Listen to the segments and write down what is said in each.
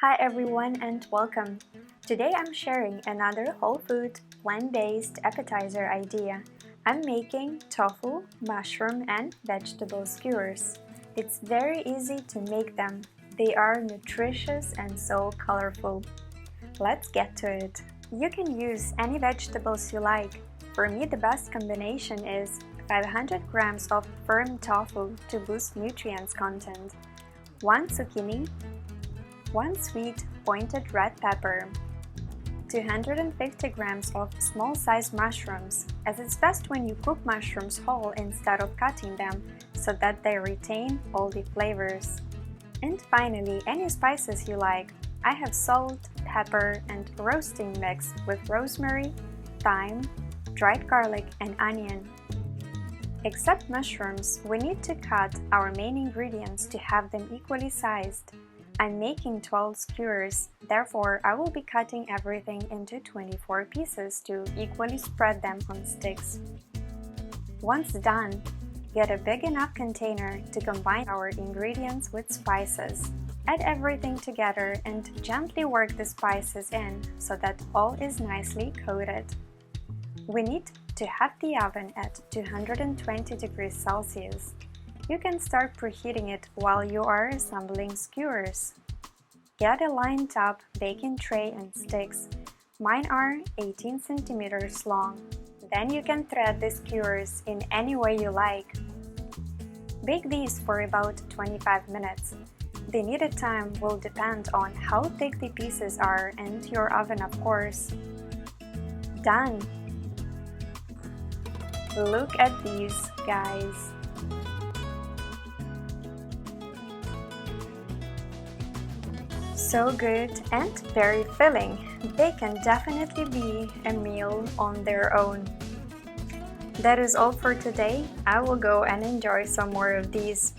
Hi everyone and welcome! Today I'm sharing another whole food, plant-based appetizer idea. I'm making tofu, mushroom and vegetable skewers. It's very easy to make them. They are nutritious and so colorful. Let's get to it. You can use any vegetables you like. For me the best combination is 500 grams of firm tofu to boost nutrients content, 1 zucchini, 1 sweet pointed red pepper, 250 grams of small-sized mushrooms, as it's best when you cook mushrooms whole instead of cutting them so that they retain all the flavors. And finally, any spices you like. I have salt, pepper, and roasting mix with rosemary, thyme, dried garlic, and onion. Except mushrooms, we need to cut our main ingredients to have them equally sized. I'm making 12 skewers, therefore I will be cutting everything into 24 pieces to equally spread them on sticks. Once done, get a big enough container to combine our ingredients with spices. Add everything together and gently work the spices in so that all is nicely coated. We need to have the oven at 220 degrees Celsius. You can start preheating it while you are assembling skewers. Get a lined top baking tray and sticks. Mine are 18 centimeters long. Then you can thread the skewers in any way you like. Bake these for about 25 minutes. The needed time will depend on how thick the pieces are and your oven, of course. Done! Look at these, guys! So good and very filling. They can definitely be a meal on their own. That is all for today. I will go and enjoy some more of these.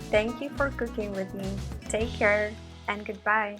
Thank you for cooking with me. Take care and goodbye.